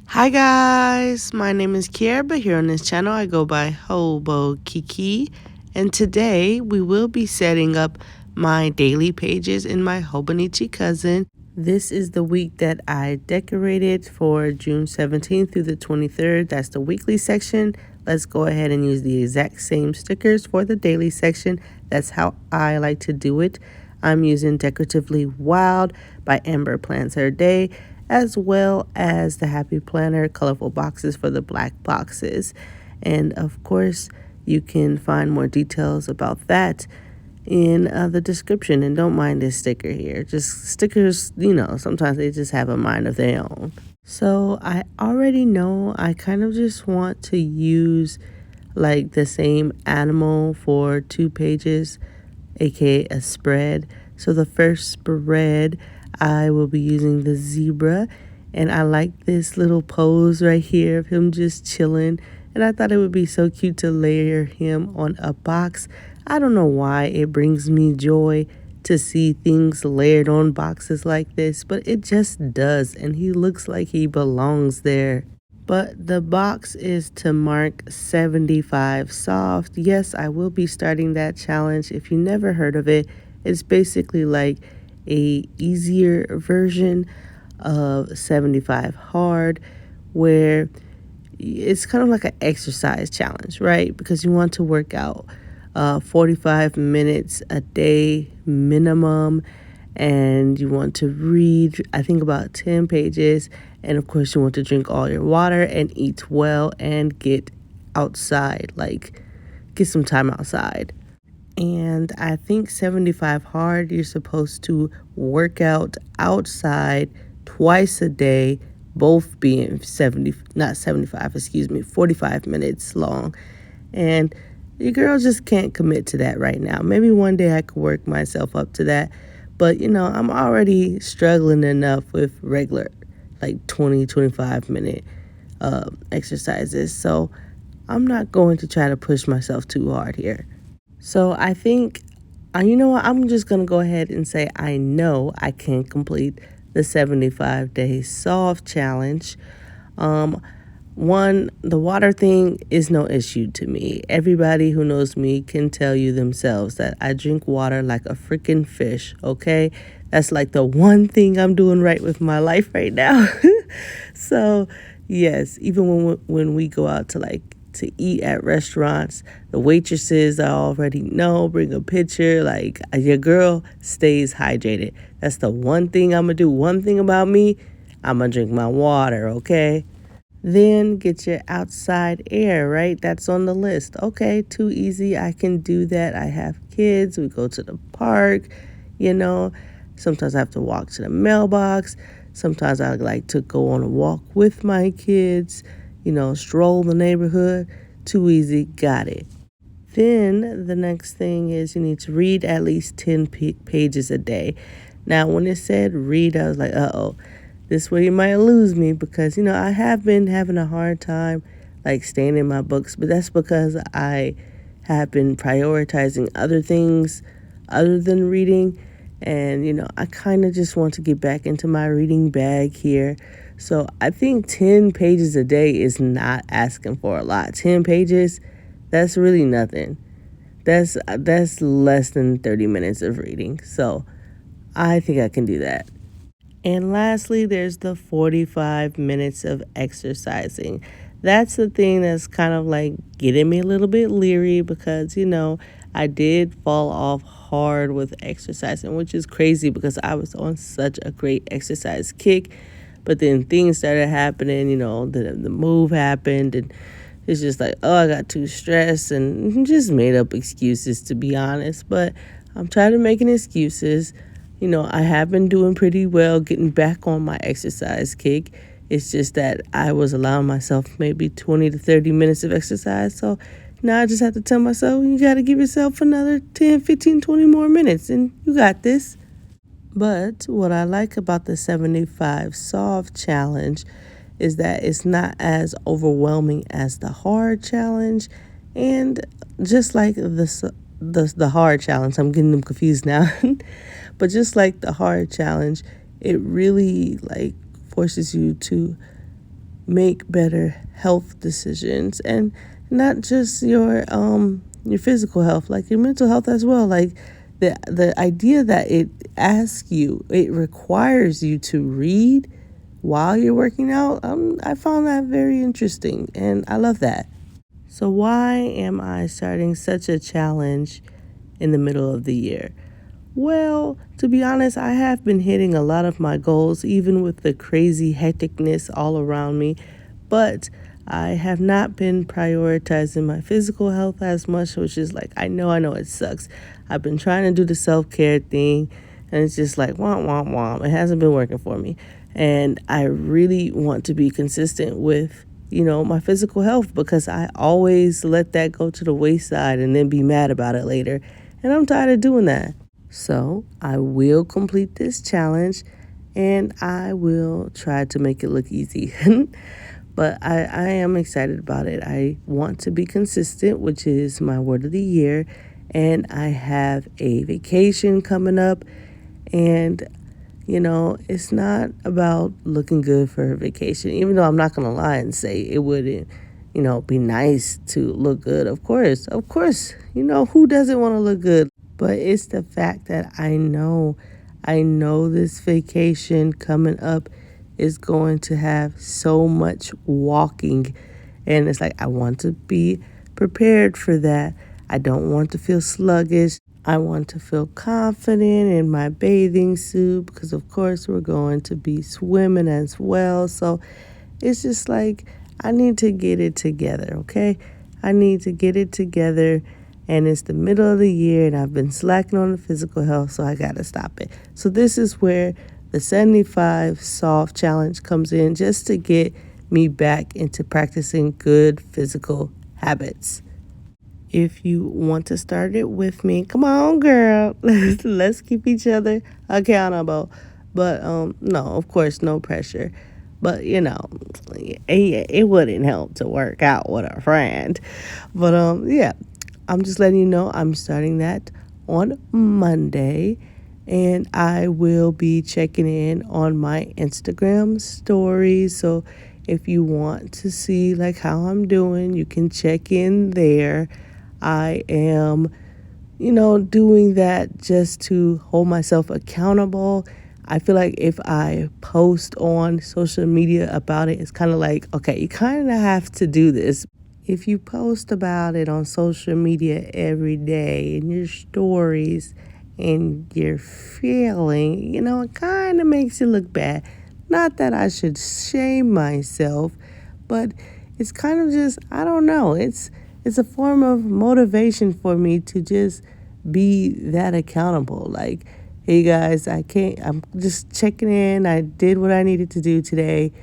Hi guys, my name is Kiera, but here on this channel I go by Hobokiki, and today we will be setting up my daily pages in my Hobonichi cousin. This is the week that I decorated for June 17th through the 23rd. That's the weekly section. Let's go ahead and use the exact same stickers for the daily section. That's how I like to do it. I'm using Decoratively Wild by Amber Plans Her Day, as well as the Happy Planner colorful boxes for the black boxes. And of course, you can find more details about that in the description. And don't mind this sticker here. Just stickers, sometimes they just have a mind of their own. So I already know I kind of just want to use like the same animal for 2 pages, aka a spread. So the first spread, I will be using the zebra, and I like this little pose right here of him just chilling, and I thought it would be so cute to layer him on a box. I don't know why it brings me joy to see things layered on boxes like this, but it just does, and he looks like he belongs there. But the box is to mark 75 soft. Yes, I will be starting that challenge. If you never heard of it, it's basically like a easier version of 75 hard, where it's kind of like an exercise challenge, right? Because you want to work out 45 minutes a day minimum, and you want to read, I think, about 10 pages. And of course, you want to drink all your water and eat well and get outside, like get some time outside. And I think 75 hard, you're supposed to work out outside twice a day, both being 45 minutes long. And your girl just can't commit to that right now. Maybe one day I could work myself up to that. But, I'm already struggling enough with regular, like 25 minute exercises. So I'm not going to try to push myself too hard here. So I think, you know what, I'm just going to go ahead and say I know I can complete the 75-day soft challenge. The water thing is no issue to me. Everybody who knows me can tell you themselves that I drink water like a freaking fish, okay? That's like the one thing I'm doing right with my life right now. So, yes, even when we go out to eat at restaurants, the waitresses I already know bring a pitcher. Like, your girl stays hydrated. That's the one thing I'm gonna do. One thing about me, I'm gonna drink my water, okay? Then get your outside air, right? That's on the list. Okay, too easy. I can do that. I have kids. We go to the park, Sometimes I have to walk to the mailbox. Sometimes I like to go on a walk with my kids, stroll the neighborhood. Too easy. Got it. Then the next thing is you need to read at least 10 pages a day. Now, when it said read, I was like, uh-oh. This way you might lose me because, I have been having a hard time like staying in my books, but that's because I have been prioritizing other things other than reading. And, I kind of just want to get back into my reading bag here. So I think 10 pages a day is not asking for a lot. 10 pages, that's really nothing. That's less than 30 minutes of reading. So I think I can do that. And lastly, there's the 45 minutes of exercising. That's the thing that's kind of like getting me a little bit leery because, I did fall off hard with exercising, which is crazy because I was on such a great exercise kick. But then things started happening, the move happened, and it's just like, oh, I got too stressed and just made up excuses, to be honest. But I'm tired of making excuses. I have been doing pretty well getting back on my exercise kick. It's just that I was allowing myself maybe 20 to 30 minutes of exercise. So now I just have to tell myself, you got to give yourself another 10, 15, 20 more minutes, and you got this. But what I like about the 75 soft challenge is that it's not as overwhelming as the hard challenge. And just like the hard challenge, I'm getting them confused now. But just like the hard challenge, it really like forces you to make better health decisions, and not just your physical health, like your mental health as well. Like the idea that it requires you to read while you're working out, I found that very interesting, and I love that. So why am I starting such a challenge in the middle of the year? Well, to be honest, I have been hitting a lot of my goals, even with the crazy hecticness all around me, but I have not been prioritizing my physical health as much, which is like, I know it sucks. I've been trying to do the self-care thing, and it's just like, womp, womp, womp. It hasn't been working for me. And I really want to be consistent with, my physical health, because I always let that go to the wayside and then be mad about it later. And I'm tired of doing that. So I will complete this challenge, and I will try to make it look easy. But I am excited about it. I want to be consistent, which is my word of the year. And I have a vacation coming up. And, it's not about looking good for a vacation, even though I'm not going to lie and say it wouldn't, be nice to look good. Of course, who doesn't want to look good? But it's the fact that I know this vacation coming up is going to have so much walking. And it's like, I want to be prepared for that. I don't want to feel sluggish. I want to feel confident in my bathing suit, because of course we're going to be swimming as well. So it's just like, I need to get it together, okay? I need to get it together, and it's the middle of the year, and I've been slacking on the physical health, so I got to stop it. So this is where the 75 soft challenge comes in, just to get me back into practicing good physical habits. If you want to start it with me, come on, girl. Let's keep each other accountable. But no, of course, no pressure. But it wouldn't help to work out with a friend. But yeah, I'm just letting you know I'm starting that on Monday, and I will be checking in on my Instagram stories. So if you want to see like how I'm doing, you can check in there. I am, doing that just to hold myself accountable. I feel like if I post on social media about it, it's kind of like, okay, you kind of have to do this. If you post about it on social media every day in your stories and you're feeling, it kind of makes you look bad. Not that I should shame myself, but it's kind of just, I don't know. It's a form of motivation for me to just be that accountable. Like, hey guys, I'm just checking in. I did what I needed to do today,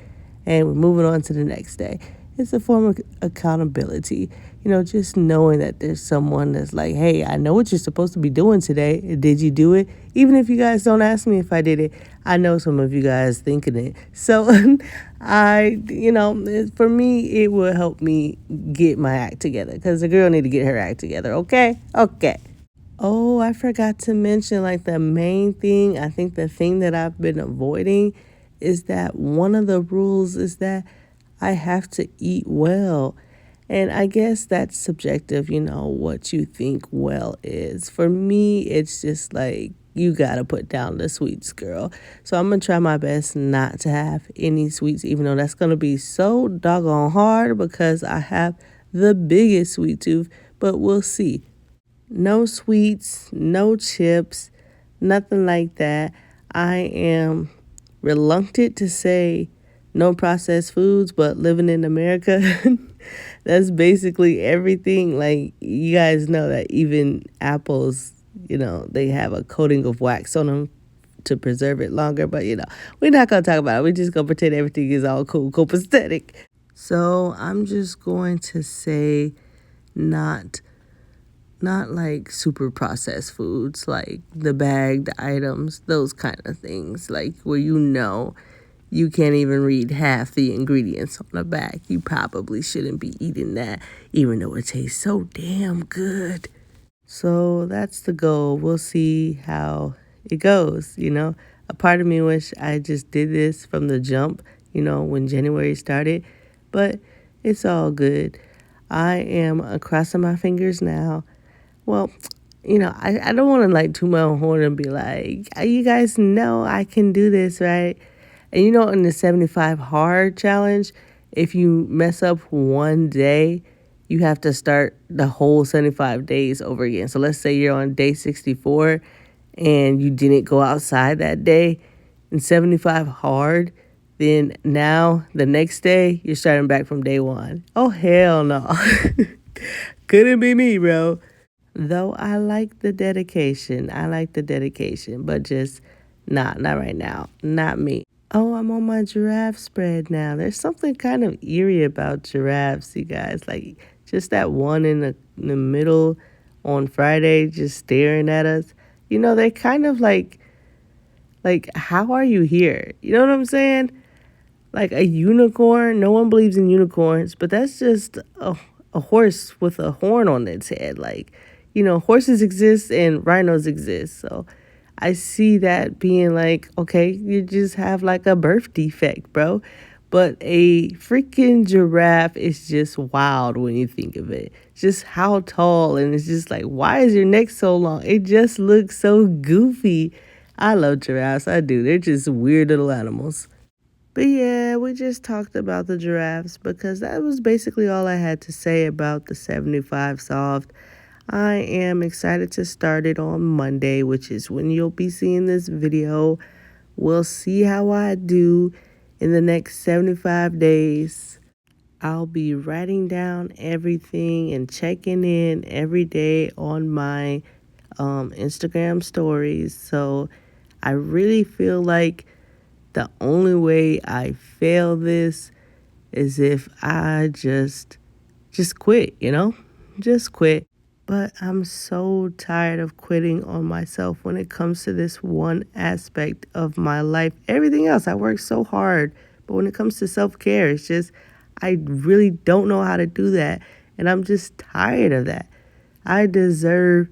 and we're moving on to the next day. It's a form of accountability. Just knowing that there's someone that's like, hey, I know what you're supposed to be doing today. Did you do it? Even if you guys don't ask me if I did it, I know some of you guys thinking it. So for me, it will help me get my act together, because the girl need to get her act together. Okay. Oh, I forgot to mention, like, the main thing. I think the thing that I've been avoiding is that one of the rules is that I have to eat well. And I guess that's subjective, what you think well is. For me, it's just like, you got to put down the sweets, girl. So I'm going to try my best not to have any sweets, even though that's going to be so doggone hard, because I have the biggest sweet tooth. But we'll see. No sweets, no chips, nothing like that. I am reluctant to say no processed foods, but living in America, that's basically everything. Like, you guys know that even apples, they have a coating of wax on them to preserve it longer. But, we're not going to talk about it. We're just going to pretend everything is all cool, copacetic. So I'm just going to say not like super processed foods, like the bagged items, those kind of things, like where you can't even read half the ingredients on the back. You probably shouldn't be eating that, even though it tastes so damn good. So that's the goal. We'll see how it goes. A part of me wish I just did this from the jump, when January started. But it's all good. I am crossing my fingers now. Well, I don't want to like toot my own horn and be like, you guys know I can do this, right? And in the 75 hard challenge, if you mess up one day, you have to start the whole 75 days over again. So let's say you're on day 64 and you didn't go outside that day in 75 hard, then now the next day you're starting back from day one. Oh, hell no. Couldn't be me, bro. Though I like the dedication. But just not right now. Not me. Oh, I'm on my giraffe spread now. There's something kind of eerie about giraffes, you guys. Like just that one in the middle on Friday just staring at us. They're kind of like how are you here? You know what I'm saying? Like a unicorn. No one believes in unicorns, but that's just a horse with a horn on its head. Like, horses exist and rhinos exist. So I see that being like, okay, you just have like a birth defect, bro. But a freaking giraffe is just wild when you think of it. Just how tall, and it's just like, why is your neck so long? It just looks so goofy. I love giraffes. I do. They're just weird little animals. But yeah, we just talked about the giraffes because that was basically all I had to say about the 75 soft. I am excited to start it on Monday, which is when you'll be seeing this video. We'll see how I do in the next 75 days. I'll be writing down everything and checking in every day on my Instagram stories. So I really feel like the only way I fail this is if I just quit, Just quit. But I'm so tired of quitting on myself when it comes to this one aspect of my life. Everything else, I work so hard. But when it comes to self-care, it's just, I really don't know how to do that. And I'm just tired of that. I deserve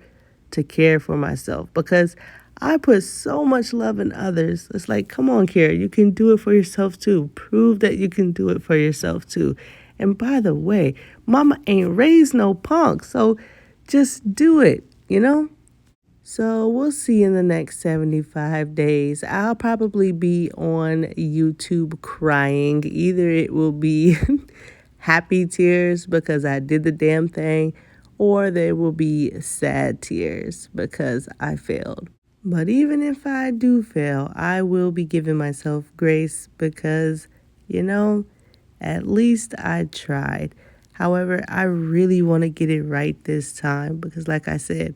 to care for myself because I put so much love in others. It's like, come on, Kara, you can do it for yourself too. Prove that you can do it for yourself too. And by the way, mama ain't raised no punk, so just do it, So we'll see in the next 75 days. I'll probably be on YouTube crying. Either it will be happy tears because I did the damn thing, or there will be sad tears because I failed. But even if I do fail, I will be giving myself grace because, at least I tried. However, I really want to get it right this time because, like I said,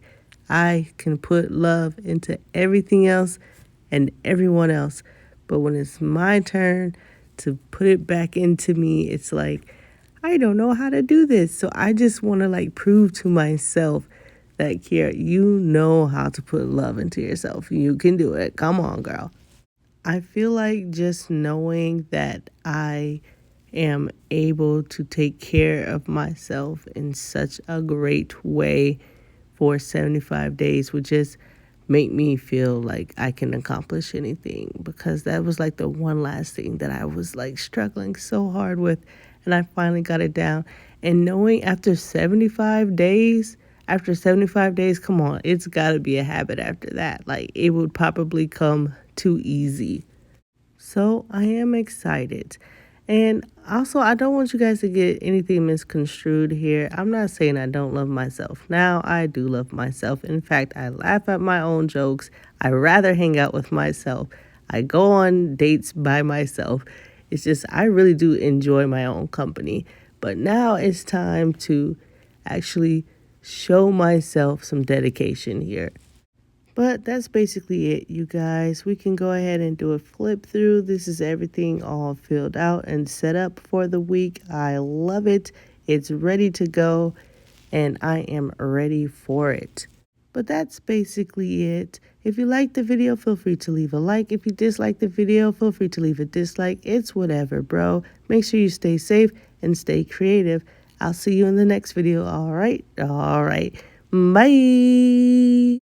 I can put love into everything else and everyone else. But when it's my turn to put it back into me, it's like, I don't know how to do this. So I just want to prove to myself that, Kiara, you know how to put love into yourself. You can do it. Come on, girl. I feel like just knowing that I am able to take care of myself in such a great way for 75 days would just make me feel like I can accomplish anything, because that was the one last thing that I was struggling so hard with, and I finally got it down. And knowing after 75 days, come on, it's got to be a habit after that. It would probably come too easy. So I am excited. And also, I don't want you guys to get anything misconstrued here. I'm not saying I don't love myself. Now, I do love myself. In fact, I laugh at my own jokes. I rather hang out with myself. I go on dates by myself. It's just, I really do enjoy my own company. But now it's time to actually show myself some dedication here. But that's basically it, you guys. We can go ahead and do a flip through. This is everything all filled out and set up for the week. I love it. It's ready to go, and I am ready for it. But that's basically it. If you liked the video, feel free to leave a like. If you disliked the video, feel free to leave a dislike. It's whatever, bro. Make sure you stay safe and stay creative. I'll see you in the next video. All right. Bye.